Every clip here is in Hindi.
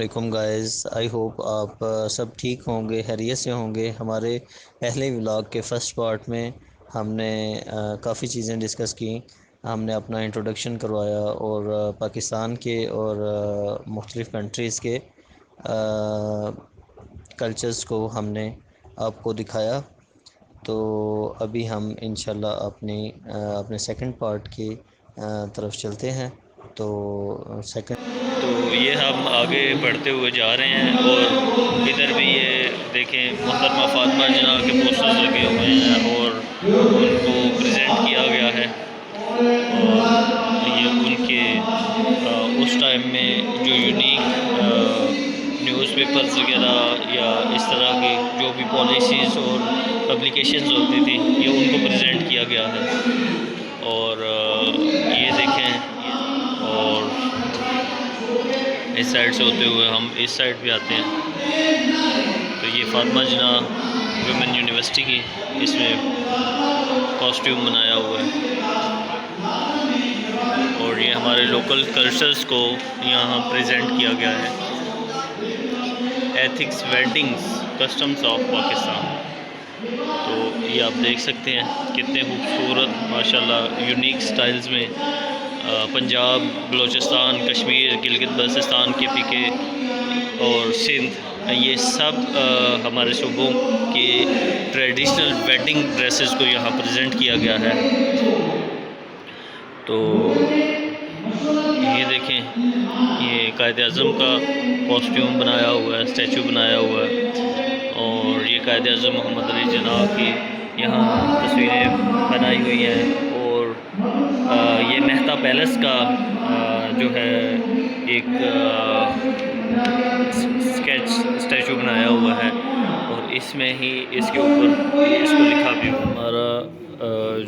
वालेकुम गाइस, आई होप आप सब ठीक होंगे, खैरियत से होंगे। हमारे पहले व्लॉग के फर्स्ट पार्ट में हमने काफ़ी चीज़ें डिस्कस की। हमने अपना इंट्रोडक्शन करवाया और पाकिस्तान के और मुख्तलिफ़ कंट्रीज़ के कल्चर्स को हमने आपको दिखाया। तो अभी हम इंशाल्लाह अपने सेकंड पार्ट की तरफ चलते हैं। तो सेकंड तो ये हम आगे बढ़ते हुए जा रहे हैं और इधर भी ये देखें मोहतरमा फातिमा जिन्ना के पोस्टर्स लगे हुए हैं और उनको प्रेजेंट किया गया है। और ये उनके उस टाइम में जो यूनिक न्यूज़पेपर्स वगैरह या इस तरह की जो भी पॉलिसीज़ और पब्लिकेशंस होती थी ये उनको प्रेजेंट किया गया है। और ये देखें और इस साइड से होते हुए हम इस साइड भी आते हैं। तो ये फातिमा जिन्ना वुमेन यूनिवर्सिटी की इसमें कॉस्ट्यूम बनाया हुआ है और ये हमारे लोकल कल्चर्स को यहाँ प्रेजेंट किया गया है। Ethics weddings customs of Pakistan. तो ये आप देख सकते हैं कितने खूबसूरत माशाल्लाह यूनिक स्टाइल्स में पंजाब, बलूचिस्तान, कश्मीर, गिलगित बल्तिस्तान के पीके और सिंध, ये सब हमारे सूबों के ट्रेडिशनल वेडिंग ड्रेसेस को यहाँ प्रेजेंट किया गया है। तो ये देखें, ये कायद-ए-आज़म का कॉस्ट्यूम बनाया हुआ है, स्टैचू बनाया हुआ है और ये कायद-ए-आज़म मोहम्मद अली जिन्ना की यहाँ तस्वीरें बनाई हुई हैं। और ये मेहता पैलेस का जो है एक स्केच स्टैचू बनाया हुआ है और इसमें ही इसके ऊपर इसको लिखा भी हुआ। हमारा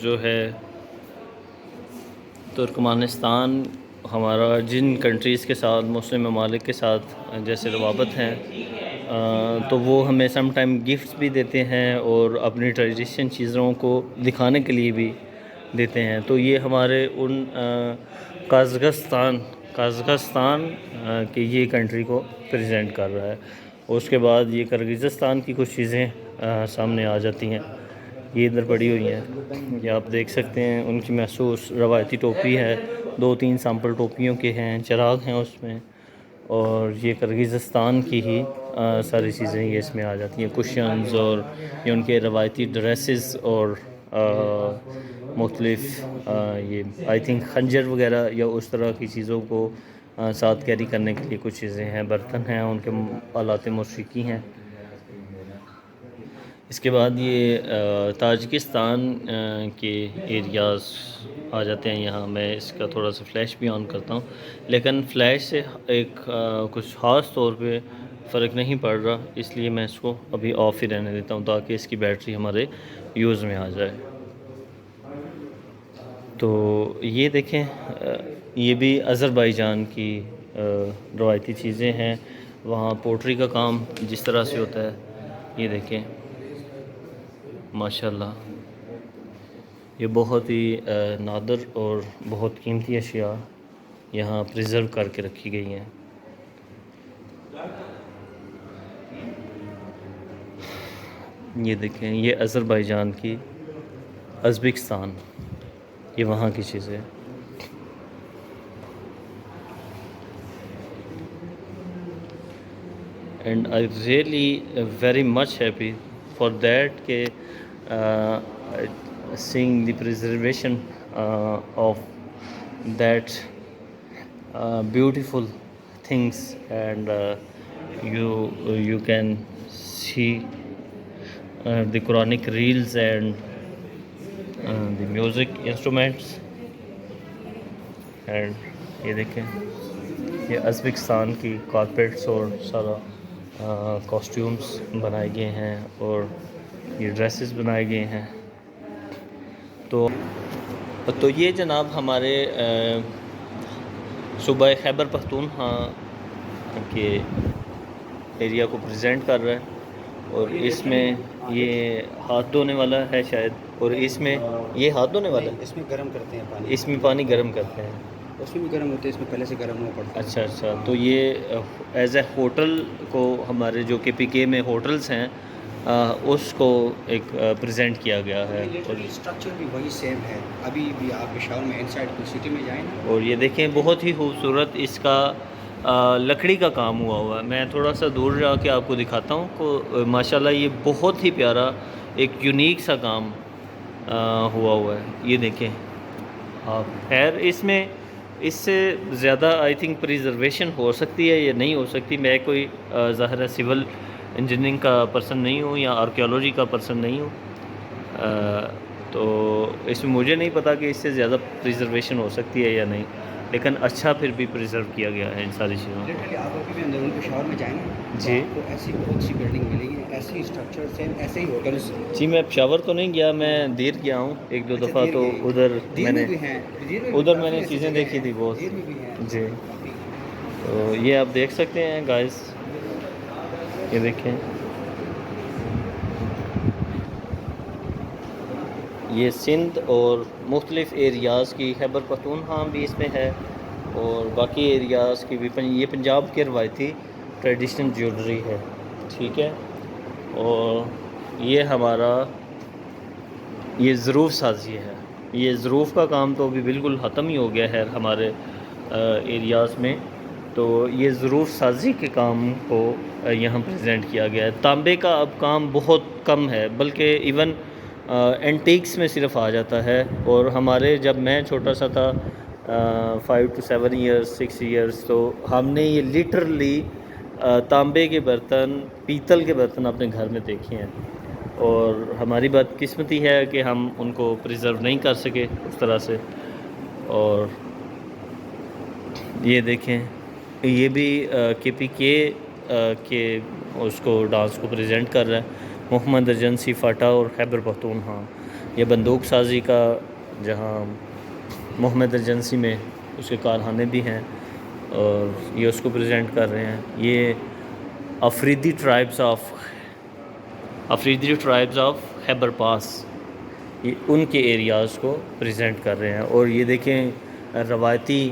जो है तुर्कमानिस्तान, हमारा जिन कंट्रीज़ के साथ, मुस्लिम ममालिक के साथ जैसे रवाबत हैं, तो वो हमें सम टाइम गिफ्ट्स भी देते हैं और अपनी ट्रेडिशन चीज़ों को दिखाने के लिए भी देते हैं। तो ये हमारे उन काज़ाख्स्तान की ये कंट्री को प्रेजेंट कर रहा है। उसके बाद ये किर्गिज़स्तान की कुछ चीज़ें सामने आ जाती हैं, ये इधर पड़ी हुई हैं, ये आप देख सकते हैं। उनकी महसूस रवायती टोपी है, 2-3 सैम्पल टोपियों के हैं, चिराग हैं उसमें। और ये किर्गिज़स्तान की ही सारी चीज़ें ये इसमें आ जाती हैं, कुशन्स और ये उनके रवायती ड्रेसेस और मुख्तलिफ़ ये आई थिंक खंजर वगैरह या उस तरह की चीज़ों को साथ कैरी करने के लिए कुछ चीज़ें हैं, बर्तन हैं, उनके आलात मौसीकी हैं। इसके बाद ये ताजिकिस्तान के एरियाज़ आ जाते हैं यहाँ। मैं इसका थोड़ा सा फ़्लैश भी ऑन करता हूँ, लेकिन फ़्लैश से एक कुछ ख़ास तौर पे फ़र्क नहीं पड़ रहा, इसलिए मैं इसको अभी ऑफ़ ही रहने देता हूँ ताकि इसकी बैटरी हमारे यूज़ में आ जाए। तो ये देखें, ये भी अज़रबैजान की रवायती चीज़ें हैं। वहाँ पोट्री का काम जिस तरह से होता है, ये देखें माशाल्लाह, ये बहुत ही नादर और बहुत कीमती अशिया यहाँ प्रिज़र्व करके रखी गई हैं। ये देखें, ये अज़रबैजान की, उज़्बेकिस्तान, ये वहाँ की चीज़ें। And I really very much happy for that के seeing the preservation of that beautiful things, and you can see the Quranic reels and the music instruments. and ये देखें, ये उज़्बेकिस्तान की कारपेट्स और सारा कॉस्ट्यूम्स बनाए गए हैं और ये ड्रेसेस बनाए गए हैं। तो ये जनाब हमारे सूबा खैबर पख्तूनख्वा के एरिया को प्रेजेंट कर रहा है। और इसमें ये हाथ धोने वाला है शायद, और इसमें ये हाथ धोने वाला है, इसमें गर्म करते हैं पानी, इसमें पानी गर्म करते हैं। उसमें भी गर्म होते हैं, इसमें पहले से गर्म हुआ पड़ता है। अच्छा अच्छा, तो ये एज ए होटल को हमारे जो KPK में होटल्स हैं उसको एक प्रेजेंट किया गया है। ये लिटरली स्ट्रक्चर भी वही सेम है। अभी भी आप पेशावर में इनसाइड कोई सिटी में जाएँ ना, और ये देखें बहुत ही खूबसूरत इसका लकड़ी का काम हुआ है। मैं थोड़ा सा दूर जाके आपको दिखाता हूँ को माशाल्लाह ये बहुत ही प्यारा एक यूनिक सा काम हुआ है। ये देखें आप, खैर इसमें इससे ज़्यादा आई थिंक प्रिजर्वेशन हो सकती है या नहीं हो सकती। मैं कोई ज़ाहिर है सिविल इंजीनियरिंग का पर्सन नहीं हूँ या आर्कियोलॉजी का पर्सन नहीं हूँ, तो इसमें मुझे नहीं पता कि इससे ज़्यादा प्रिजर्वेशन हो सकती है या नहीं, लेकिन अच्छा फिर भी प्रिजर्व किया गया है इन सारी चीज़ों को। लिटरली आप अभी भी अंदरूनी पेशावर में जाएँ ना, तो जी आपको ऐसी बहुत सी बिल्डिंग मिलेगी, ऐसे ही स्ट्रक्चर सेम, ऐसे ही होटल्स। जी, मैं पेशावर तो नहीं गया, मैं देर गया हूँ एक दो अच्छा, दफ़ा, देर तो गए। उधर देर मैंने में भी हैं, देर में भी उधर काफ़ी मैंने ऐसी चीज़ें जगह देखी थी हैं, बहुत। देर में भी हैं जी, काफ़ी। तो ये आप देख सकते हैं गाइस, ये देखें, ये सिंध और मुख्तलिफ़ एरियाज़ की, खैबर पख्तूनख्वा भी इसमें है और बाकी एरियाज़ की भी। ये पंजाब की रवायती ट्रेडिशनल ज्वेलरी है, ठीक है। और ये हमारा ये ज़रूफ़ साजी है। ये ज़रूफ़ का काम तो अभी बिल्कुल ख़त्म ही हो गया है हमारे एरियाज़ में। तो ये ज़रूफ़ साजी के काम को यहाँ प्रेजेंट किया गया है। तांबे का अब काम बहुत कम है, बल्कि इवन एंटीक्स में सिर्फ आ जाता है। और हमारे जब मैं छोटा सा था 5 to 7 ईयर्स 6 ईयर्स, तो हमने ये लिटरली तांबे के बर्तन, पीतल के बर्तन अपने घर में देखे हैं। और हमारी बदकिस्मती है कि हम उनको प्रिजर्व नहीं कर सके उस तरह से। और ये देखें, ये भी KPK के उसको डांस को प्रेजेंट कर रहा है। मोहम्मद एजेंसी फाटा और खैबर पख्तूनख्वा, ये बंदूक साजी का, जहाँ मोहम्मद एजेंसी में उसके कारखाने भी हैं और ये उसको प्रेजेंट कर रहे हैं। ये अफरीदी ट्राइब्स ऑफ खैबर पास, ये उनके एरियाज़ को प्रेजेंट कर रहे हैं। और ये देखें रवायती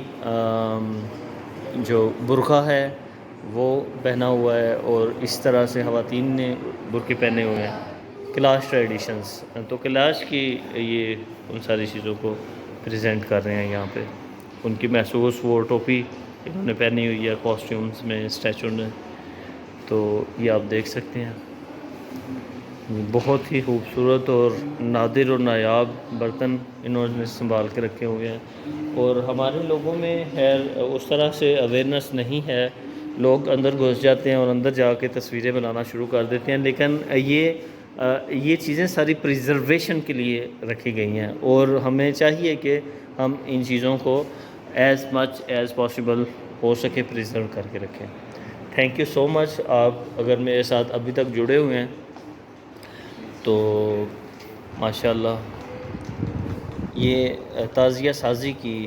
जो बुर्का है वो पहना हुआ है और इस तरह से ख़वातीन ने बुर्के पहने हुए हैं। क्लास ट्रेडिशंस, तो क्लास की ये उन सारी चीज़ों को प्रेजेंट कर रहे हैं यहाँ पे। उनकी महसूस वो टोपी इन्होंने पहनी हुई है कॉस्ट्यूम्स में, स्टैचू ने। तो ये आप देख सकते हैं, बहुत ही खूबसूरत और नादिर और नायाब बर्तन इन्होंने संभाल के रखे हुए हैं। और हमारे लोगों में खैर उस तरह से अवेयरनेस नहीं है, लोग अंदर घुस जाते हैं और अंदर जाके तस्वीरें बनाना शुरू कर देते हैं। लेकिन ये चीज़ें सारी प्रिजर्वेशन के लिए रखी गई हैं और हमें चाहिए कि हम इन चीज़ों को एज़ मच एज़ पॉसिबल हो सके प्रिजर्व करके रखें। Thank you so much. आप अगर मेरे साथ अभी तक जुड़े हुए हैं तो माशाल्लाह ये ताज़िया साजी की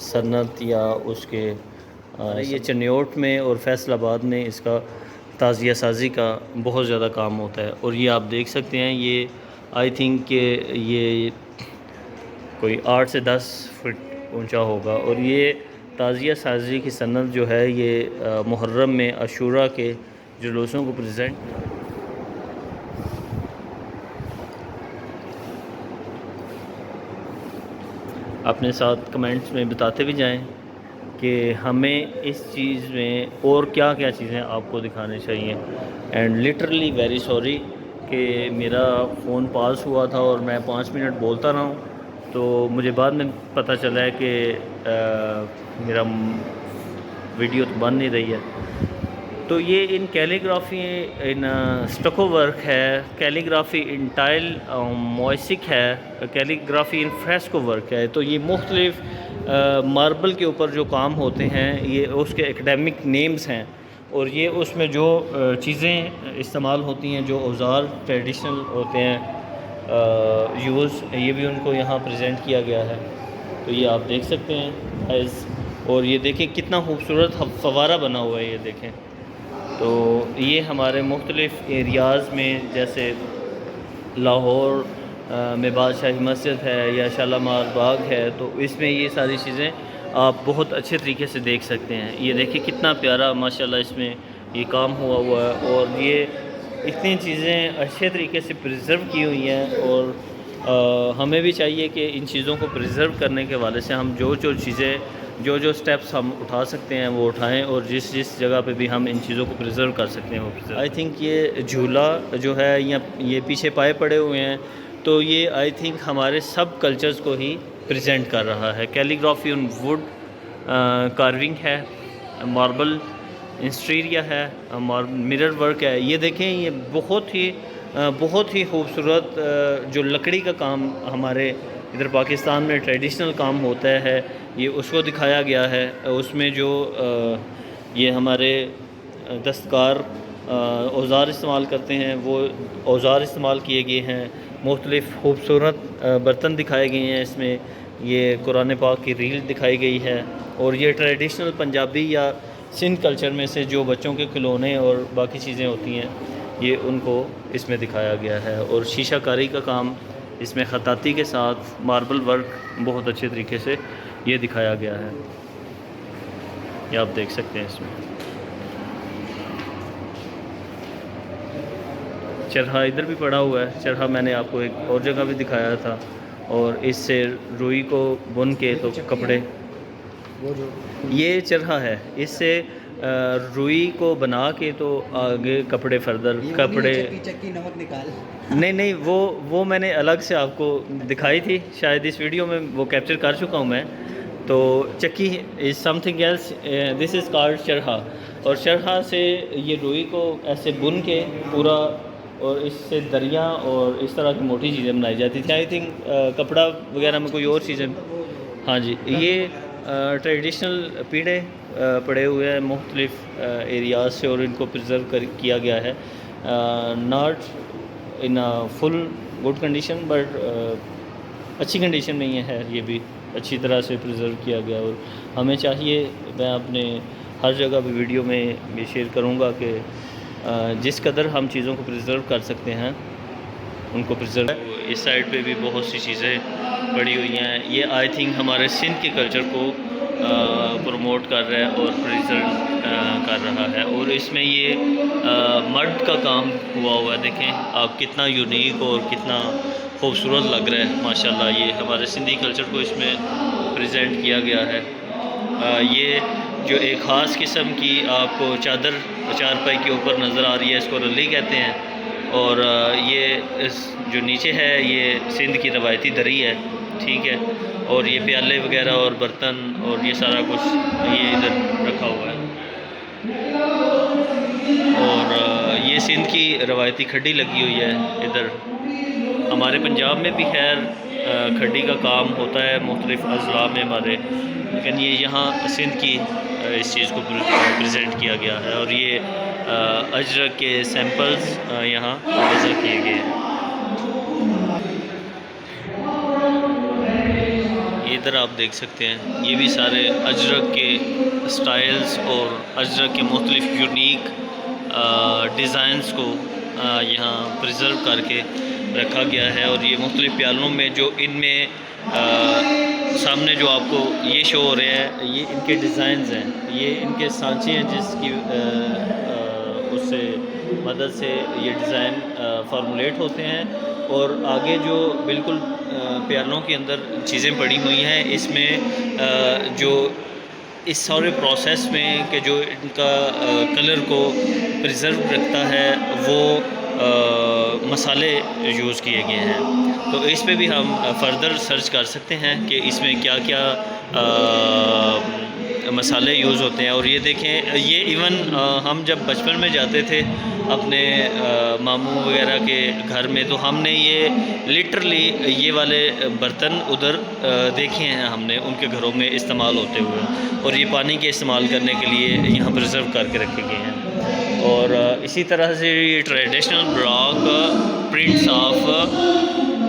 सनत या उसके ये चनियोट में और फैसलाबाद में इसका ताज़िया साजी का बहुत ज़्यादा काम होता है। और ये आप देख सकते हैं, ये आई थिंक कि ये कोई 8 से 10 फुट ऊंचा होगा। और ये ताज़िया साजी की सनत जो है ये मुहर्रम में अशूरा के जुलूसों को प्रेजेंट। अपने साथ कमेंट्स में बताते भी जाएं कि हमें इस चीज़ में और क्या क्या चीज़ें आपको दिखानी चाहिए। एंड लिटरली वेरी सॉरी कि मेरा फ़ोन पास हुआ था और मैं 5 मिनट बोलता रहा हूँ, तो मुझे बाद में पता चला है कि मेरा वीडियो तो बन नहीं रही है। तो ये इन कैलीग्राफी, इन स्टको वर्क है, कैलीग्राफी इन टाइल मोइसिक है, कैलीग्राफी इन फ्रेस्को वर्क है। तो ये मुख्तलिफ मार्बल के ऊपर जो काम होते हैं ये उसके एकेडमिक नेम्स हैं। और ये उसमें जो चीज़ें इस्तेमाल होती हैं, जो औज़ार ट्रेडिशनल होते हैं यूज़, ये भी उनको यहाँ प्रेजेंट किया गया है। तो ये आप देख सकते हैं एज़। और ये देखें कितना खूबसूरत फव्वारा बना हुआ है, ये देखें। तो ये हमारे मुख्तलिफ़ एरियाज़ में, जैसे लाहौर में बादशाही मस्जिद है या शालामार बाग है, तो इसमें ये सारी चीज़ें आप बहुत अच्छे तरीके से देख सकते हैं। ये देखिए कितना प्यारा माशाल्लाह इसमें ये काम हुआ है, और ये इतनी चीज़ें अच्छे तरीके से प्रिजर्व की हुई हैं। और हमें भी चाहिए कि इन चीज़ों को प्रिजर्व करने के हवाले से हम जो चीज़ें जो स्टेप्स हम उठा सकते हैं वो उठाएं, और जिस जगह पे भी हम इन चीज़ों को प्रिजर्व कर सकते हैं वो प्रिजर्व। आई थिंक ये झूला जो है या ये पीछे पाए पड़े हुए हैं, तो ये आई थिंक हमारे सब कल्चर्स को ही प्रेजेंट कर रहा है। कैलीग्राफी ऑन वुड कार्विंग है, मार्बल इंस्टीरिया है, मिरर वर्क है। ये देखें, ये बहुत ही खूबसूरत जो लकड़ी का काम हमारे इधर पाकिस्तान में ट्रेडिशनल काम होता है, ये उसको दिखाया गया है। उसमें जो ये हमारे दस्तकार औज़ार इस्तेमाल करते हैं, वो औज़ार इस्तेमाल किए गए हैं। मुख्तलिफ़ खूबसूरत बर्तन दिखाए गए हैं इसमें। ये कुरान पाक की रील दिखाई गई है, और ये ट्रेडिशनल पंजाबी या सिंध कल्चर में से जो बच्चों के खिलौने और बाकी चीज़ें होती हैं, ये उनको इसमें दिखाया गया है। और शीशा कारी का काम इसमें ख़ताती के साथ मार्बल वर्क बहुत अच्छे तरीके से ये दिखाया गया है। ये आप देख सकते हैं इसमें। चरखा इधर भी पड़ा हुआ है। चरखा मैंने आपको एक और जगह भी दिखाया था, और इससे रुई को बुन के तो कपड़े, वो जो ये चरखा है, इससे रुई को बना के तो आगे कपड़े फर्दर कपड़े। चक्की नमक निकाल नहीं, वो मैंने अलग से आपको दिखाई थी, शायद इस वीडियो में वो कैप्चर कर चुका हूँ मैं। तो चक्की is something else, this is called चरखा। और चरखा से ये रुई को ऐसे बुन के पूरा, और इससे दरिया और इस तरह की मोटी चीज़ें बनाई जाती थी। आई थिंक कपड़ा वगैरह में कोई और चीज़ें। हाँ जी, ये ट्रेडिशनल पीढ़े पड़े हुए हैं मुख्तलिफ़ एरियाज़ से, और इनको प्रिजर्व किया गया है। Not in a full good condition, but अच्छी कंडीशन में ये है, ये भी अच्छी तरह से प्रिजर्व किया गया। और हमें चाहिए, मैं अपने हर जगह भी वीडियो में ये शेयर करूँगा कि जिस कदर हम चीज़ों को प्रिजर्व कर सकते हैं उनको प्रिजर्व। इस साइड पे भी बहुत सी चीज़ें पड़ी हुई हैं। ये आई थिंक हमारे सिंध के कल्चर को प्रमोट कर रहा है और प्रिजर्व कर रहा है। और इसमें ये मर्द का काम हुआ है, देखें आप कितना यूनिक और कितना खूबसूरत लग रहा है माशाल्लाह। ये हमारे सिंधी कल्चर को इसमें प्रेजेंट किया गया है। ये जो एक ख़ास किस्म की आपको चादर चारपाई के ऊपर नज़र आ रही है, इसको रली कहते हैं। और ये जो नीचे है ये सिंध की रवायती दरी है, ठीक है। और ये प्याले वगैरह और बर्तन और ये सारा कुछ ये इधर रखा हुआ है। और ये सिंध की रवायती खड्डी लगी हुई है इधर। हमारे पंजाब में भी खैर खड्डी का काम होता है मुख्तलिफ़ अज़ला में हमारे, लेकिन ये यहाँ सिंध की इस चीज़ को प्रेजेंट किया गया है। और ये अजरक के सैंपल्स यहाँ वज़न किए गए हैं। इधर आप देख सकते हैं, ये भी सारे अजरक के स्टाइल्स और अजरक के मुख्तलिफ़ यूनिक डिज़ाइंस को यहाँ प्रिजर्व करके रखा गया है। और ये मुख्तलिफ़ प्यालों में जो इनमें सामने जो आपको ये शो हो रहे हैं, ये इनके डिज़ाइंस हैं, ये इनके सांचे हैं जिसकी उससे मदद से ये डिज़ाइन फार्मूलेट होते हैं। और आगे जो बिल्कुल प्यालों के अंदर चीज़ें पड़ी हुई हैं, इसमें जो इस सारे प्रोसेस में कि जो इनका कलर को प्रिजर्व रखता है वो मसाले यूज़ किए गए हैं। तो इस पे भी हम फर्दर सर्च कर सकते हैं कि इसमें क्या क्या मसाले यूज़ होते हैं। और ये देखें, ये इवन हम जब बचपन में जाते थे अपने मामू वगैरह के घर में, तो हमने ये लिटरली ये वाले बर्तन उधर देखे हैं हमने उनके घरों में इस्तेमाल होते हुए, और ये पानी के इस्तेमाल करने के लिए यहाँ प्रिजर्व करके रखे गए हैं। और इसी तरह से ये traditional block prints of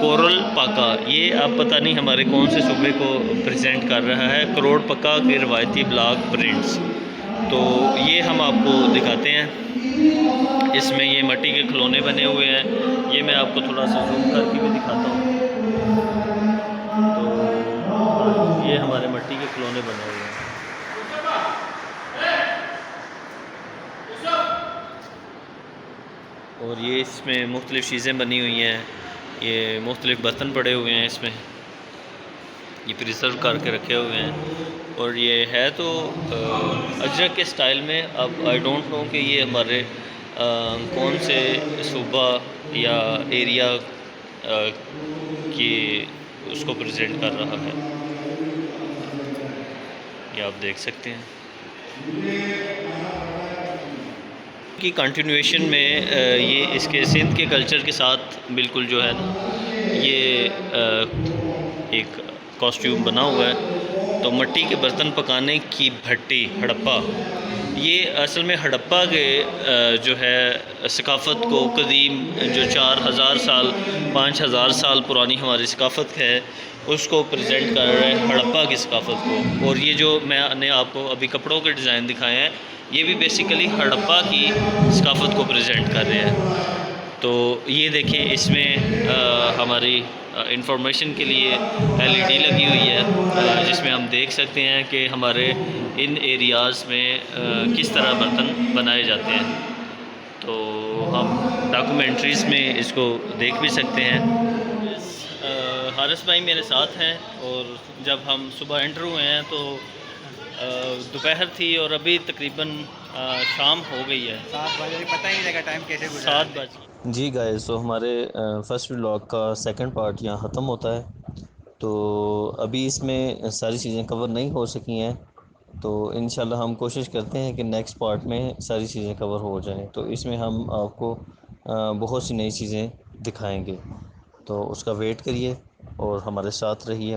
coral पक्का, ये आप पता नहीं हमारे कौन से सूबे को प्रेजेंट कर रहा है, करोड़ पक्का के रवायती ब्लॉक प्रिंट्स। तो ये हम आपको दिखाते हैं। इसमें ये मिट्टी के खिलौने बने हुए हैं, ये मैं आपको थोड़ा सा जूम करके भी दिखाता हूँ। तो ये हमारे मिट्टी के खिलौने बने हुए हैं। और ये इसमें मुख्तलिफ़ चीज़ें बनी हुई हैं, ये मुख्तलिफ़ बर्तन पड़े हुए हैं इसमें, ये प्रिजर्व करके रखे हुए हैं। और ये है तो अजरक के स्टाइल में। अब आई डोंट नो कि ये हमारे कौन से सूबा या एरिया की उसको प्रेजेंट कर रहा है, ये आप देख सकते हैं। की कंटिन्यूएशन में ये इसके सिंध के कल्चर के साथ बिल्कुल जो है ना, ये एक कॉस्ट्यूम बना हुआ है। तो मिट्टी के बर्तन पकाने की भट्टी हड़प्पा, ये असल में हड़प्पा के जो है सकाफ़त को कदीम जो 4000 साल 5000 साल पुरानी हमारी सकाफ़त है उसको प्रेजेंट कर रहे हैं, हड़प्पा की सकाफ़त को। और ये जो मैंने आपको अभी कपड़ों के डिज़ाइन दिखाए हैं, ये भी बेसिकली हड़प्पा की सकाफ़त को प्रेजेंट कर रहे हैं। तो ये देखें, इसमें हमारी इंफॉर्मेशन के लिए एलईडी लगी हुई है, जिसमें हम देख सकते हैं कि हमारे इन एरियाज़ में किस तरह बर्तन बनाए जाते हैं। तो हम डॉक्यूमेंट्रीज़ में इसको देख भी सकते हैं। हारिस भाई मेरे साथ हैं, और जब हम सुबह एंटर हुए हैं तो दोपहर थी और अभी तकरीबन शाम हो गई है, 7 बजे, पता ही नहीं लगा टाइम कैसे गुजरा। 7 बज। जी गाइस, तो हमारे फर्स्ट व्लॉग का सेकंड पार्ट यहाँ ख़त्म होता है। तो अभी इसमें सारी चीज़ें कवर नहीं हो सकी हैं, तो इंशाल्लाह हम कोशिश करते हैं कि नेक्स्ट पार्ट में सारी चीज़ें कवर हो जाएं। तो इसमें हम आपको बहुत सी नई चीज़ें दिखाएंगे, तो उसका वेट करिए और हमारे साथ रहिए।